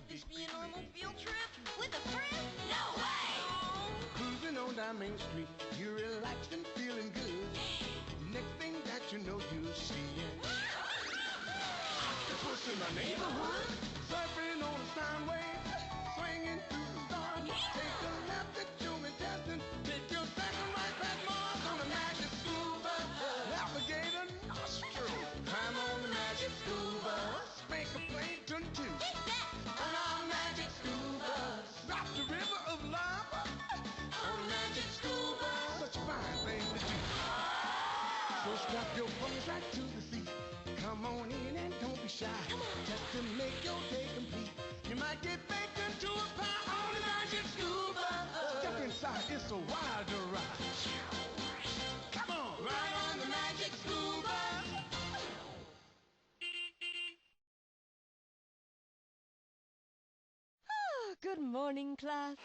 this be a normal field trip? With a friend? No way! Cruising on down Main Street, you're relaxed and feeling good. Next thing that you know, you'll see it. Octopus in the neighborhood, surfing on a sound wave, swinging through the stars. Take a left at Jimmy Destin, take your second right past Mars on the magic school bus. Alligator nostril, climb on the magic school bus. Make a plankton too. On our magic school bus. Drop the river of lava on the magic school bus. Such a fine thing to do. So strap your bones right to the seat. Come on in and don't be shy. Just to make your day complete. You might get baked into a pie on the magic school bus. Step inside, it's a wilder ride. Come on, ride on the magic school bus. Good morning, class.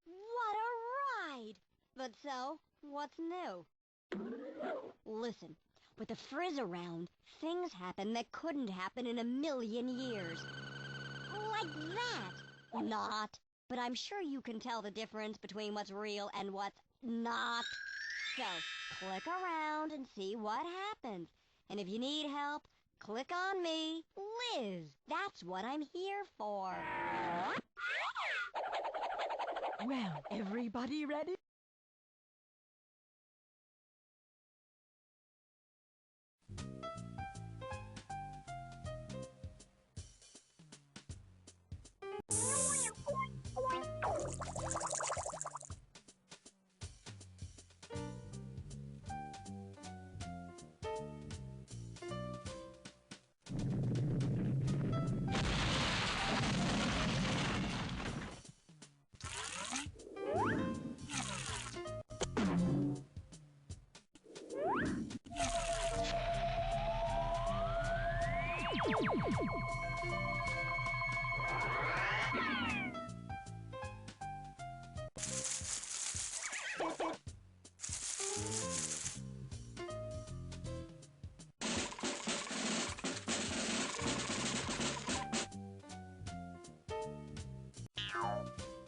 What a ride! But so, what's new? Listen, with the frizz around, things happen that couldn't happen in a million years. Like that! Not. But I'm sure you can tell the difference between what's real and what's not. So, click around and see what happens. And if you need help, click on me, Liz. That's what I'm here for. Well, everybody ready?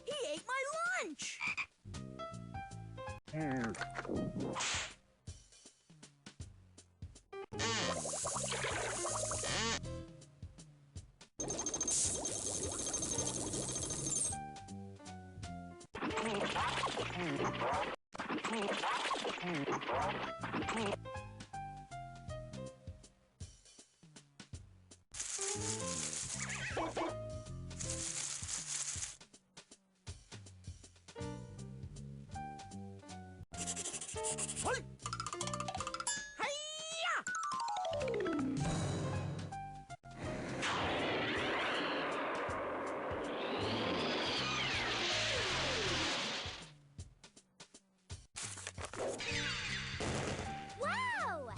He ate my lunch! Wow!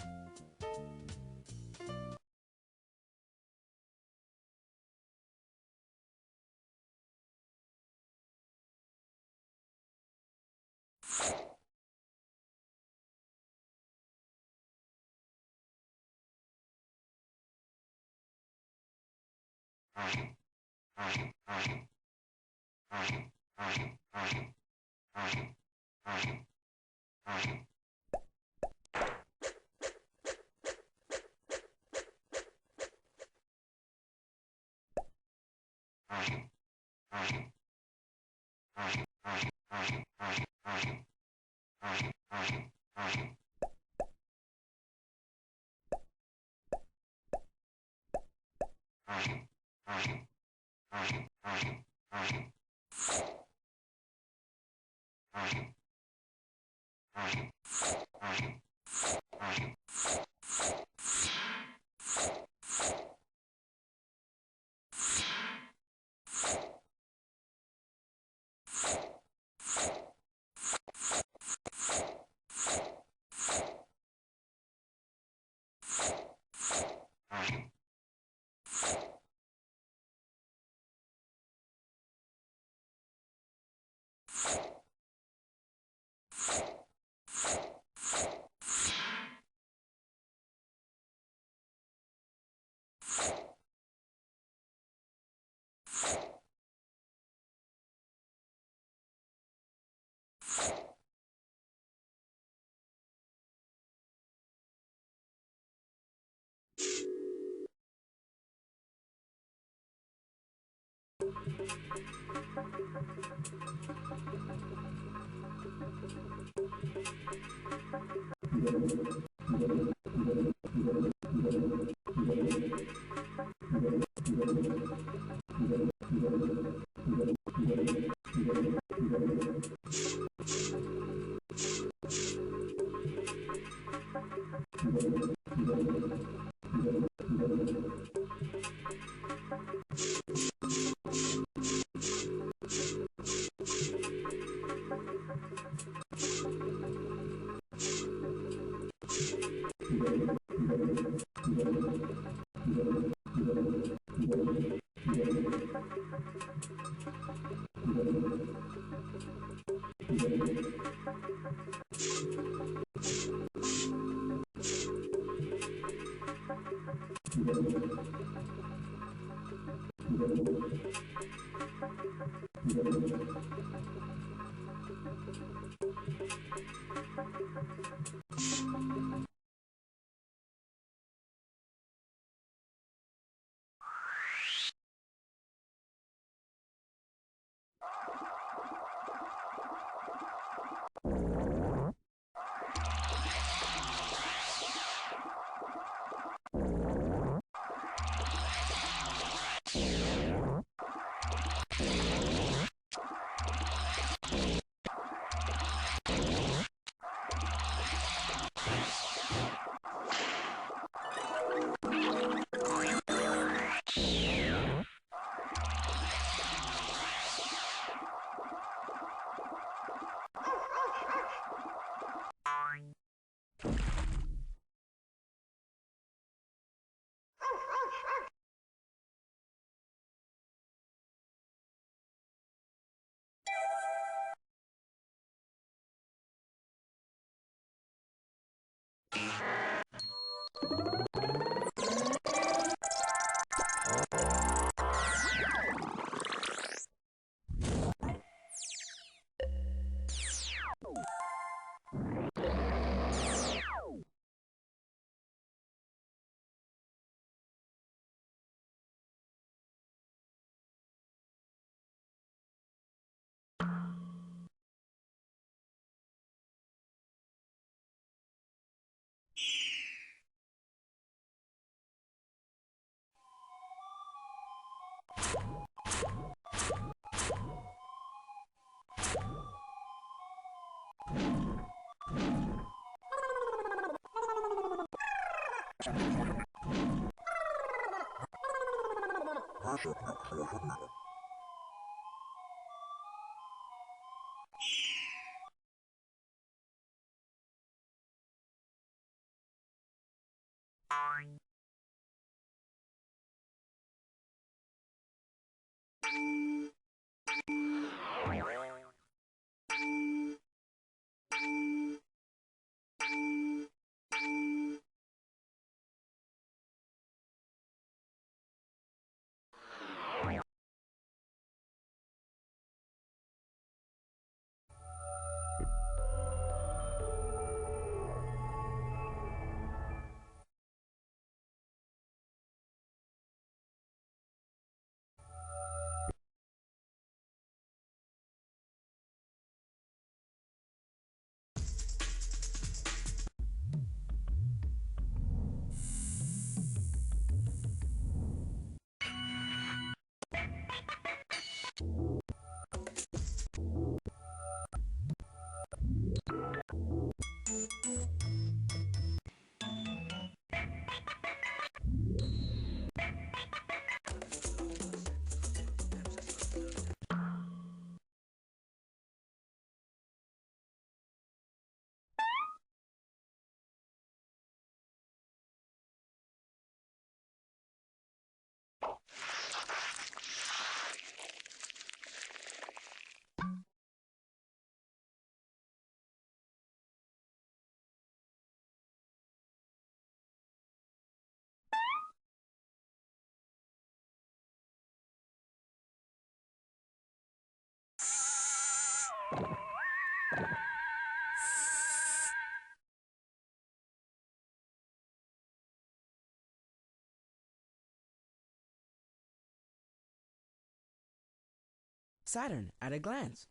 Saturn at a glance.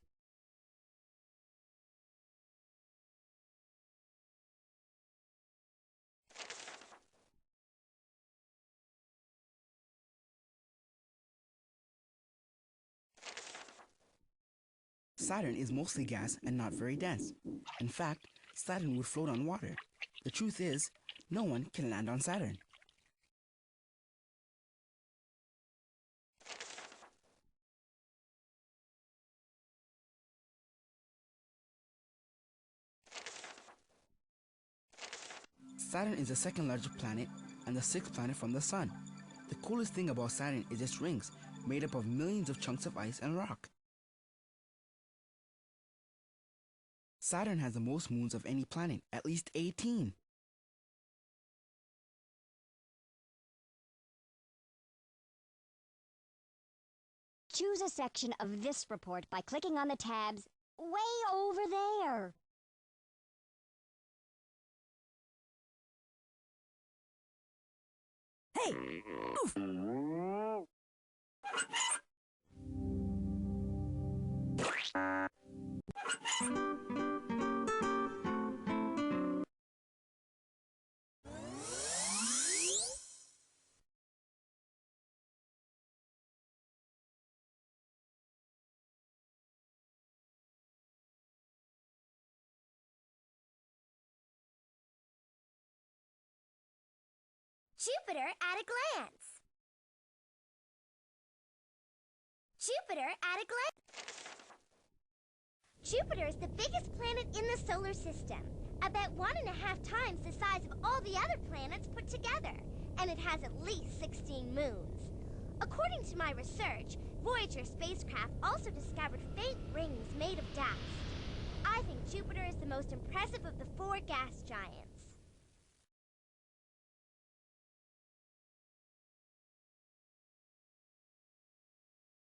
Saturn is mostly gas and not very dense. In fact, Saturn would float on water. The truth is, no one can land on Saturn. Saturn is the second largest planet and the sixth planet from the Sun. The coolest thing about Saturn is its rings, made up of millions of chunks of ice and rock. Saturn has the most moons of any planet, at least 18. Choose a section of this report by clicking on the tabs way over there. Hey! Oof! Jupiter at a glance. Jupiter at a glance. Jupiter is the biggest planet in the solar system, about 1.5 times the size of all the other planets put together, and it has at least 16 moons. According to my research, Voyager spacecraft also discovered faint rings made of dust. I think Jupiter is the most impressive of the 4 gas giants.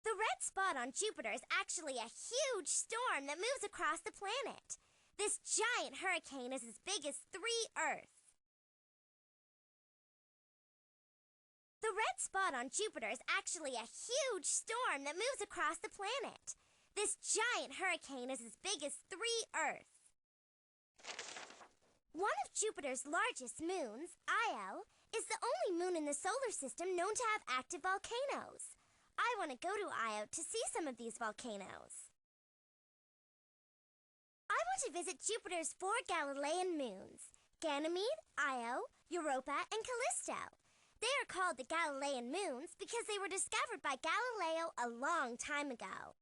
The red spot on Jupiter is actually a huge storm that moves across the planet. This giant hurricane is as big as 3 Earths. The red spot on Jupiter is actually a huge storm that moves across the planet. This giant hurricane is as big as 3 Earths. One of Jupiter's largest moons, Io, is the only moon in the solar system known to have active volcanoes. I want to go to Io to see some of these volcanoes. I want to visit Jupiter's 4 Galilean moons, Ganymede, Io, Europa, and Callisto. They are called the Galilean moons because they were discovered by Galileo a long time ago.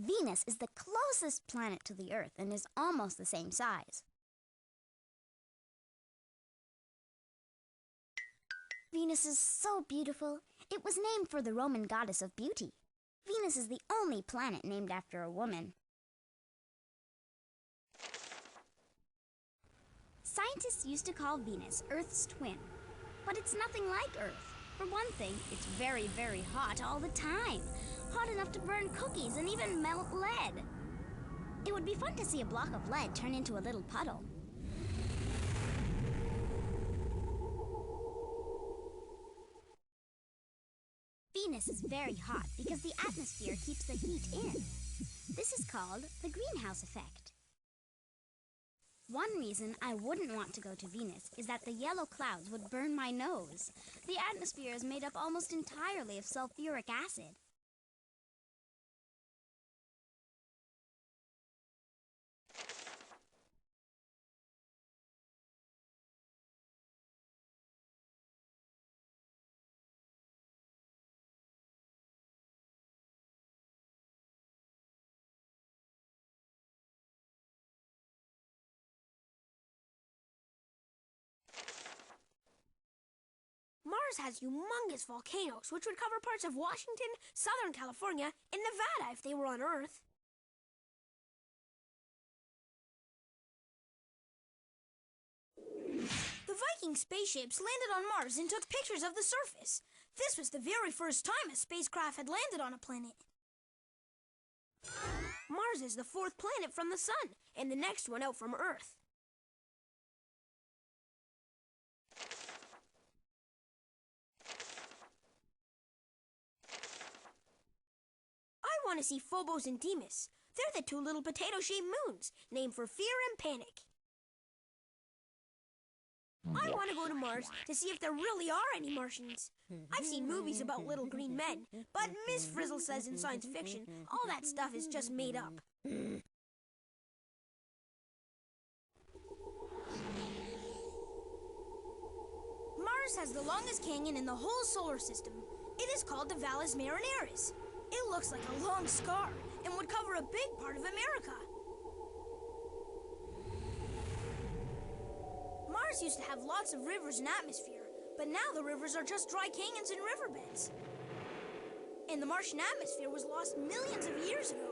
Venus is the closest planet to the Earth and is almost the same size. Venus is so beautiful. It was named for the Roman goddess of beauty. Venus is the only planet named after a woman. Scientists used to call Venus Earth's twin, but it's nothing like Earth. For one thing, it's very, very hot all the time. Hot enough to burn cookies and even melt lead. It would be fun to see a block of lead turn into a little puddle. Venus is very hot because the atmosphere keeps the heat in. This is called the greenhouse effect. One reason I wouldn't want to go to Venus is that the yellow clouds would burn my nose. The atmosphere is made up almost entirely of sulfuric acid. Mars has humongous volcanoes, which would cover parts of Washington, Southern California, and Nevada if they were on Earth. Viking spaceships landed on Mars and took pictures of the surface. This was the very first time a spacecraft had landed on a planet. Mars is the 4th planet from the Sun, and the next one out from Earth. I want to see Phobos and Deimos. They're the 2 little potato-shaped moons, named for fear and panic. I want to go to Mars to see if there really are any Martians. I've seen movies about little green men, but Miss Frizzle says in science fiction, all that stuff is just made up. Mars has the longest canyon in the whole solar system. It is called the Valles Marineris. It looks like a long scar and would cover a big part of America. Mars used to have lots of rivers and atmosphere, but now the rivers are just dry canyons and riverbeds. And the Martian atmosphere was lost millions of years ago.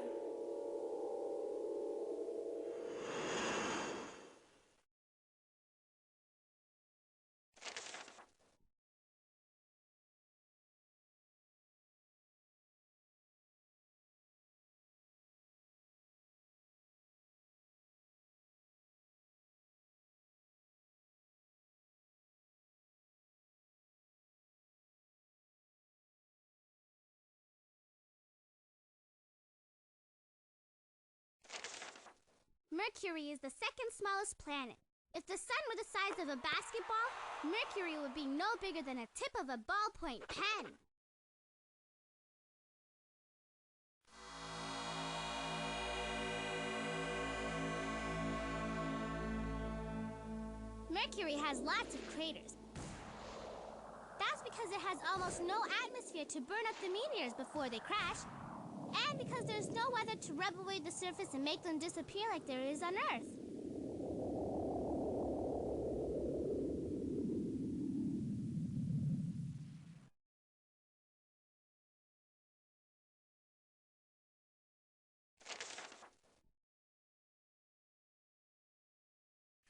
Mercury is the 2nd smallest planet. If the sun were the size of a basketball, Mercury would be no bigger than a tip of a ballpoint pen. Mercury has lots of craters. That's because it has almost no atmosphere to burn up the meteors before they crash. And because there's no weather to rub away the surface and make them disappear like there is on Earth.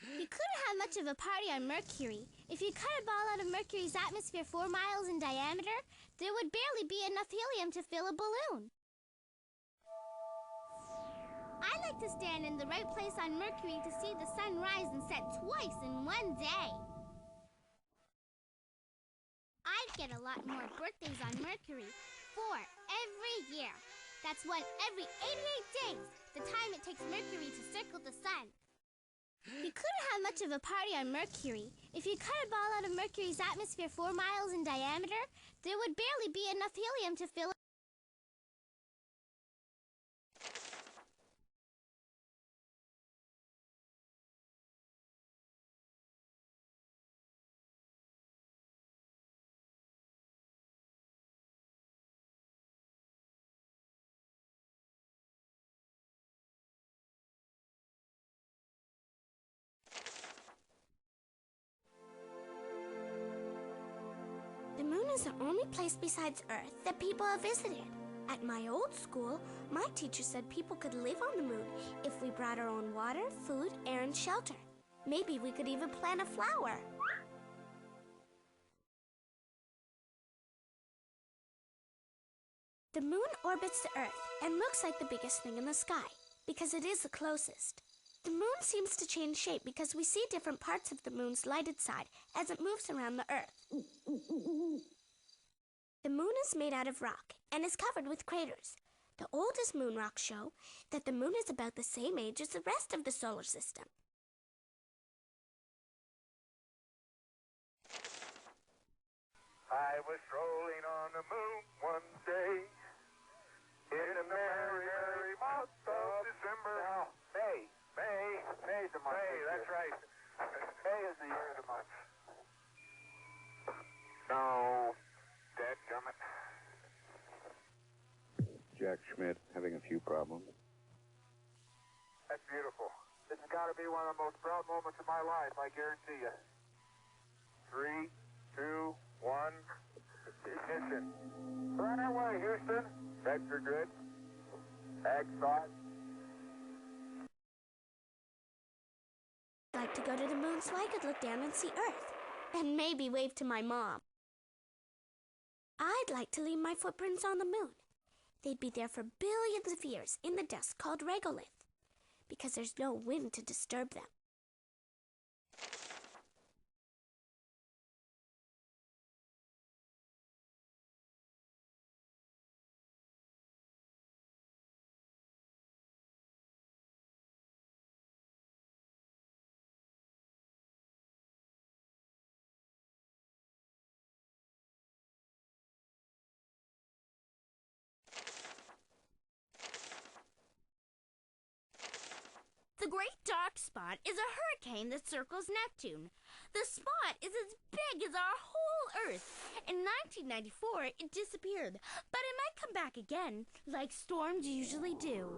You couldn't have much of a party on Mercury. If you cut a ball out of Mercury's atmosphere 4 miles in diameter, there would barely be enough helium to fill a balloon. I like to stand in the right place on Mercury to see the sun rise and set twice in one day. I'd get a lot more birthdays on Mercury, 4 every year. That's 1 every 88 days, the time it takes Mercury to circle the sun. You couldn't have much of a party on Mercury. If you cut a ball out of Mercury's atmosphere 4 miles in diameter, there would barely be enough helium to fill The moon is the only place besides Earth that people have visited. At my old school, my teacher said people could live on the moon if we brought our own water, food, air, and shelter. Maybe we could even plant a flower. The moon orbits the Earth and looks like the biggest thing in the sky because it is the closest. The moon seems to change shape because we see different parts of the moon's lighted side as it moves around the Earth. The moon is made out of rock and is covered with craters. The oldest moon rocks show that the moon is about the same age as the rest of the solar system. I was strolling on the moon one day in a merry, merry month of December. Now, May's the month. May, that's right. May is the year of the month. No, dadgummit. Jack Schmidt, having a few problems. That's beautiful. This has got to be one of the most proud moments of my life, I guarantee you. 3, 2, 1, ignition. We're on our way, Houston. Regs are good. Ag 5. I'd like to go to the moon so I could look down and see Earth. And maybe wave to my mom. I'd like to leave my footprints on the moon. They'd be there for billions of years in the dust called regolith, because there's no wind to disturb them. The Great Dark Spot is a hurricane that circles Neptune. The spot is as big as our whole Earth. In 1994, it disappeared, but it might come back again, like storms usually do.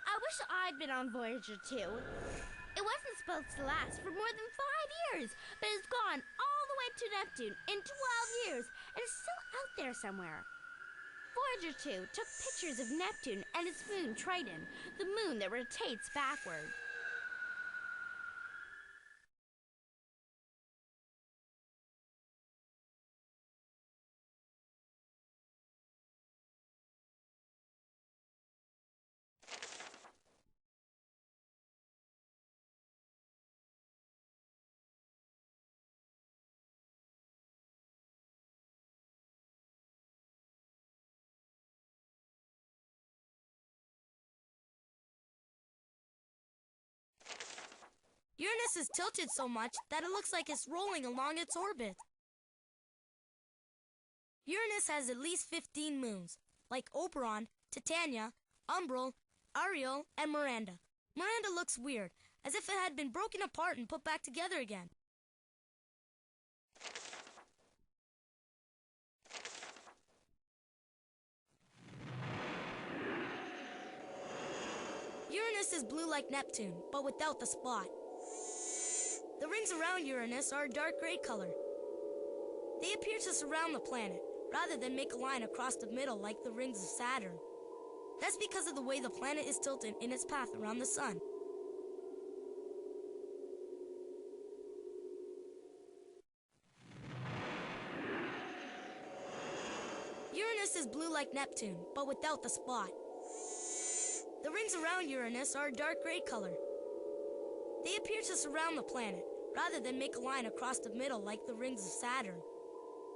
I wish I'd been on Voyager 2. It wasn't supposed to last for more than 5 years, but it's gone all the way to Neptune in 12 years, and it's still out there somewhere. Voyager 2 took pictures of Neptune and its moon Triton, the moon that rotates backward. Uranus is tilted so much that it looks like it's rolling along its orbit. Uranus has at least 15 moons, like Oberon, Titania, Umbriel, Ariel, and Miranda. Miranda looks weird, as if it had been broken apart and put back together again. Uranus is blue like Neptune, but without the spot. The rings around Uranus are a dark gray color. They appear to surround the planet, rather than make a line across the middle like the rings of Saturn. That's because of the way the planet is tilted in its path around the sun. Uranus is blue like Neptune, but without the spot. The rings around Uranus are a dark gray color. They appear to surround the planet, rather than make a line across the middle like the rings of Saturn.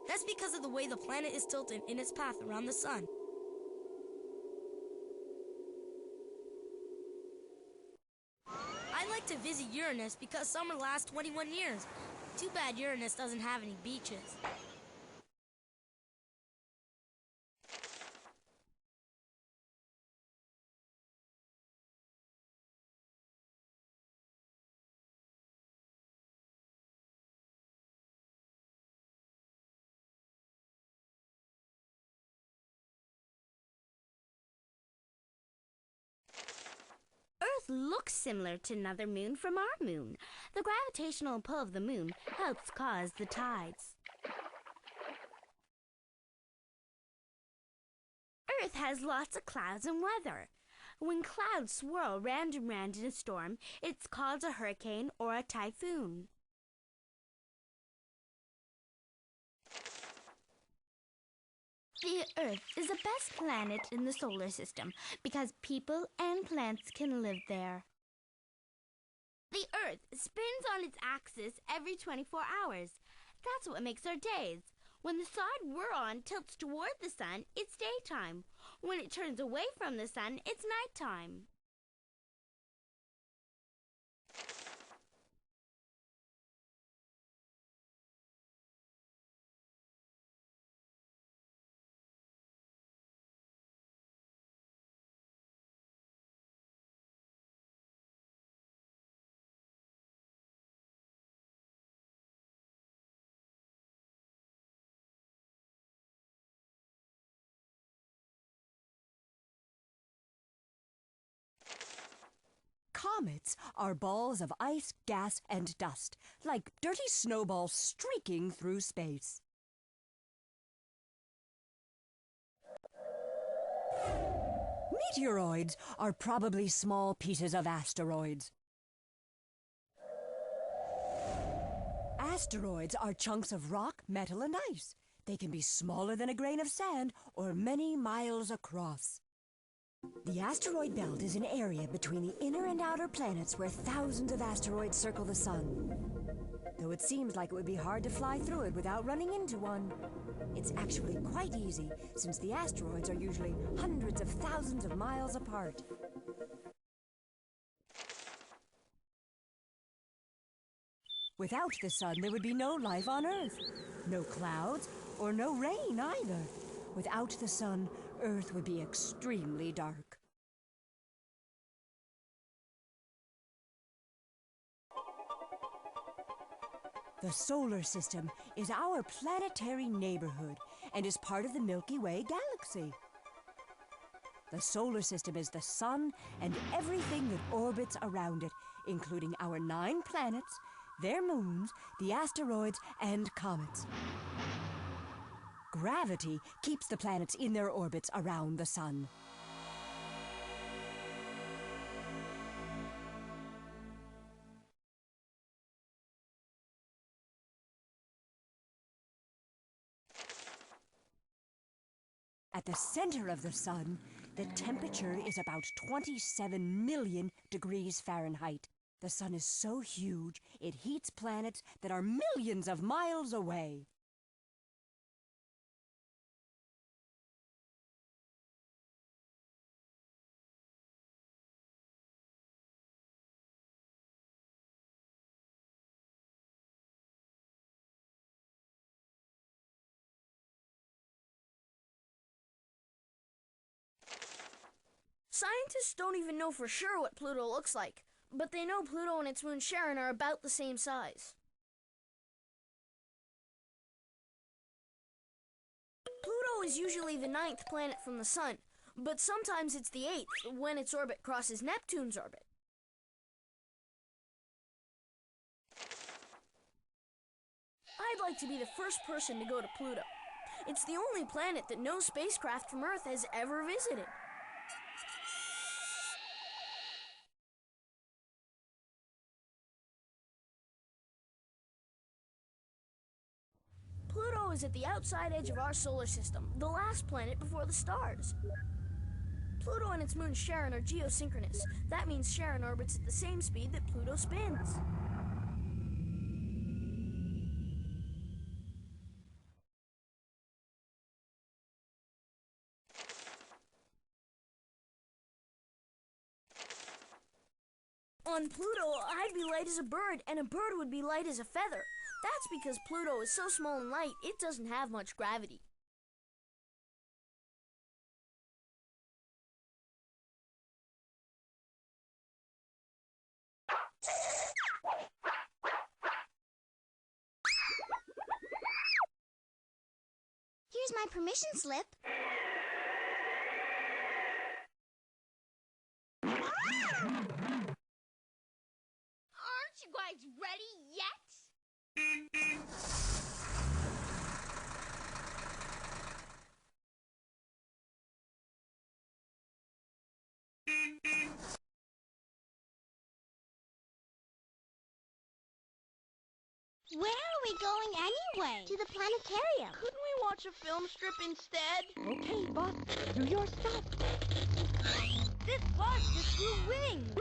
That's because of the way the planet is tilted in its path around the sun. I'd like to visit Uranus because summer lasts 21 years. Too bad Uranus doesn't have any beaches. Earth looks similar to another moon from our moon. The gravitational pull of the moon helps cause the tides. Earth has lots of clouds and weather. When clouds swirl round and round in a storm, it's called a hurricane or a typhoon. The Earth is the best planet in the solar system because people and plants can live there. The Earth spins on its axis every 24 hours. That's what makes our days. When the side we're on tilts toward the sun, it's daytime. When it turns away from the sun, it's nighttime. Comets are balls of ice, gas, and dust, like dirty snowballs streaking through space. Meteoroids are probably small pieces of asteroids. Asteroids are chunks of rock, metal, and ice. They can be smaller than a grain of sand or many miles across. The asteroid belt is an area between the inner and outer planets where thousands of asteroids circle the sun. Though it seems like it would be hard to fly through it without running into one. It's actually quite easy, since the asteroids are usually hundreds of thousands of miles apart. Without the sun, there would be no life on Earth. No clouds, or no rain either. Without the sun, Earth would be extremely dark. The solar system is our planetary neighborhood and is part of the Milky Way galaxy. The solar system is the sun and everything that orbits around it, including our 9 planets, their moons, the asteroids, and comets. Gravity keeps the planets in their orbits around the sun. At the center of the sun, the temperature is about 27 million degrees Fahrenheit. The sun is so huge, it heats planets that are millions of miles away. Scientists don't even know for sure what Pluto looks like, but they know Pluto and its moon Charon are about the same size. Pluto is usually the 9th planet from the Sun, but sometimes it's the 8th when its orbit crosses Neptune's orbit. I'd like to be the first person to go to Pluto. It's the only planet that no spacecraft from Earth has ever visited. Pluto is at the outside edge of our solar system, the last planet before the stars. Pluto and its moon Charon are geosynchronous. That means Charon orbits at the same speed that Pluto spins. On Pluto, I'd be light as a bird, and a bird would be light as a feather. That's because Pluto is so small and light, it doesn't have much gravity. Here's my permission slip. Aren't you guys ready yet? Where are we going anyway? To the planetarium. Couldn't we watch a film strip instead? Okay, boss, do your stuff. This bus just grew wings.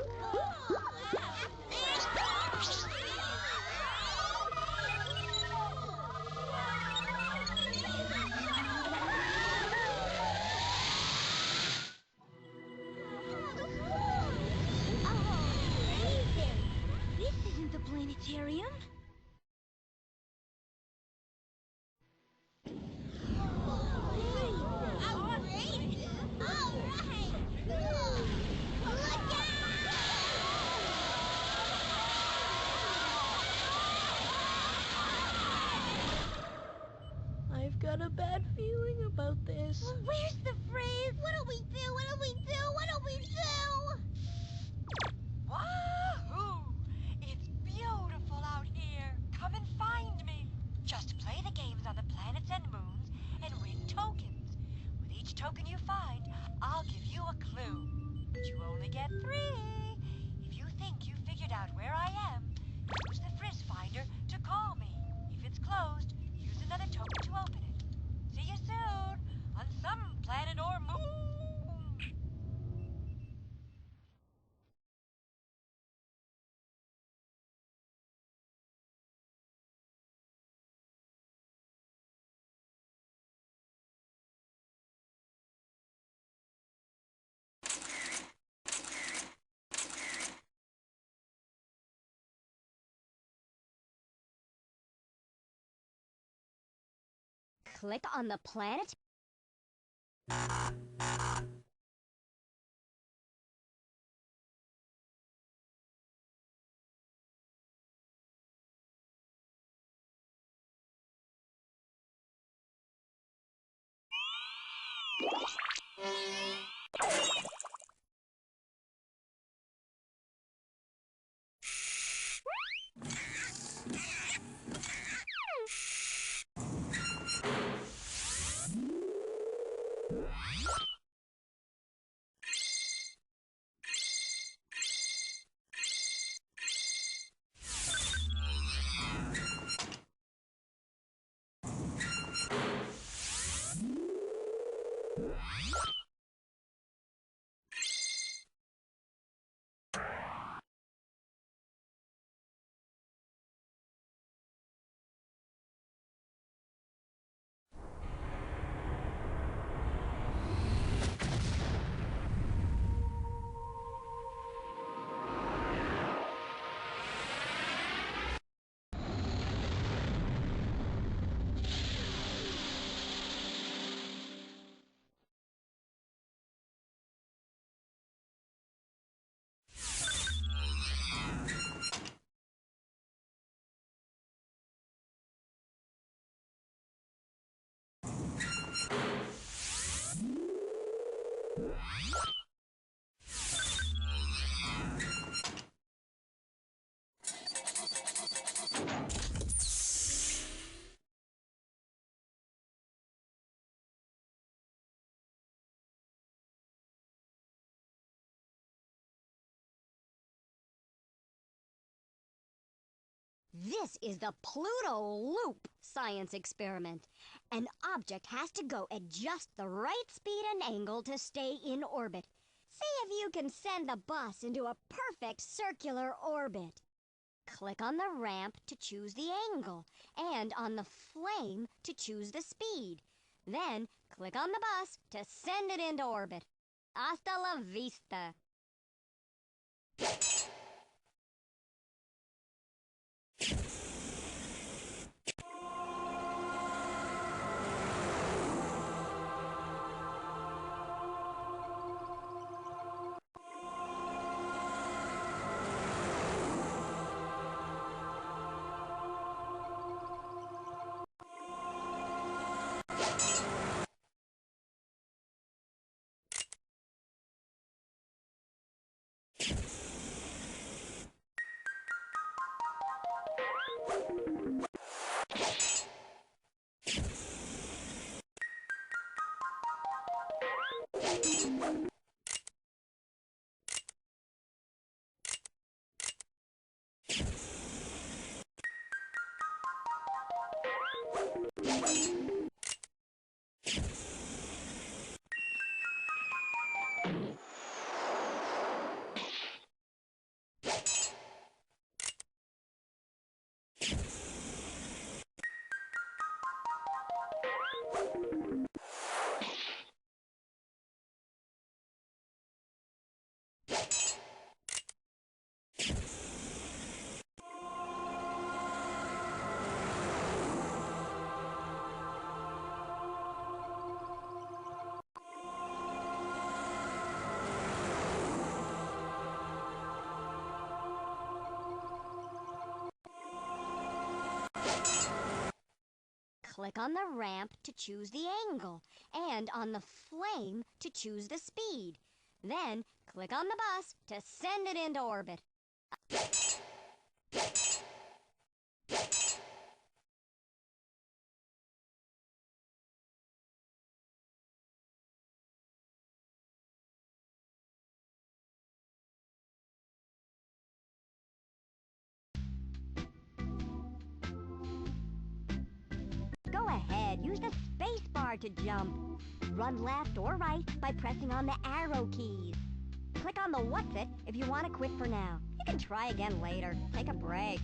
This isn't the planetarium. I've got a bad feeling about this. Where's the phrase? What'll we do? What'll we do? What'll we do? Wahoo! It's beautiful out here. Come and find me. Just play the games on the planets and moons and win tokens. With each token you find, I'll I'll give you a clue, but you only get 3. If you think you figured out where I am, use the Frizz Finder to call me. If it's closed, use another token to open it. See you soon, on some planet or moon. Click on the planet. This is the Pluto Loop science experiment. An object has to go at just the right speed and angle to stay in orbit. See if you can send the bus into a perfect circular orbit. Click on the ramp to choose the angle and on the flame to choose the speed. Then click on the bus to send it into orbit. Hasta la vista. Click on the ramp to choose the angle and on the flame to choose the speed. Then click on the bus to send it into orbit. use the space bar to jump. Run left or right by pressing on the arrow keys. Click on the what's it if you want to quit for now. You can try again later. Take a break.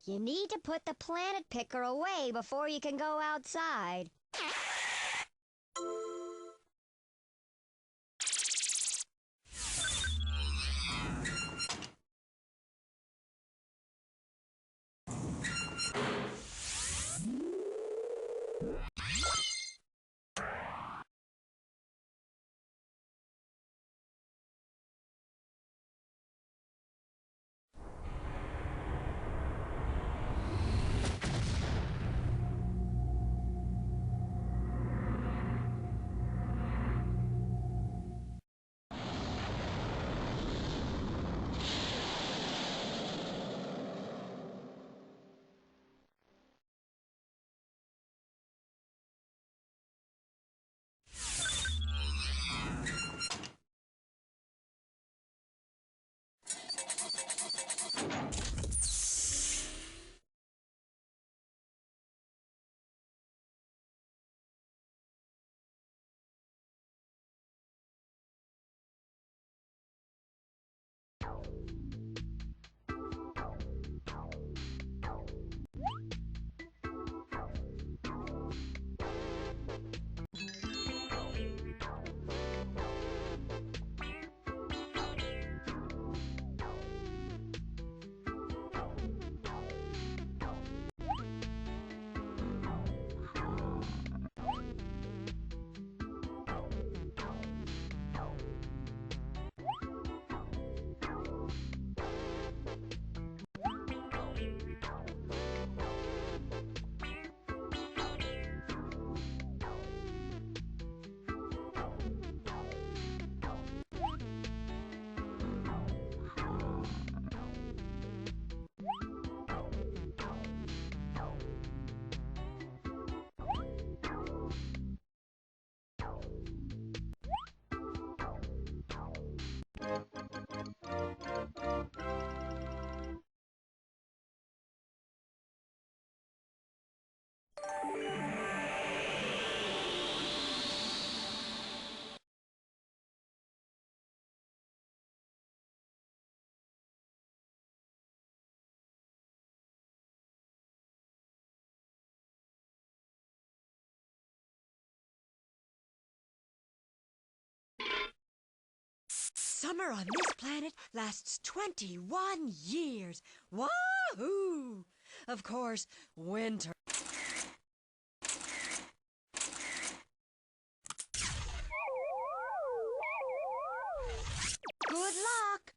You need to put the planet picker away before you can go outside. Summer on this planet lasts 21 years. Wahoo! Of course, winter. Good luck!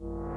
You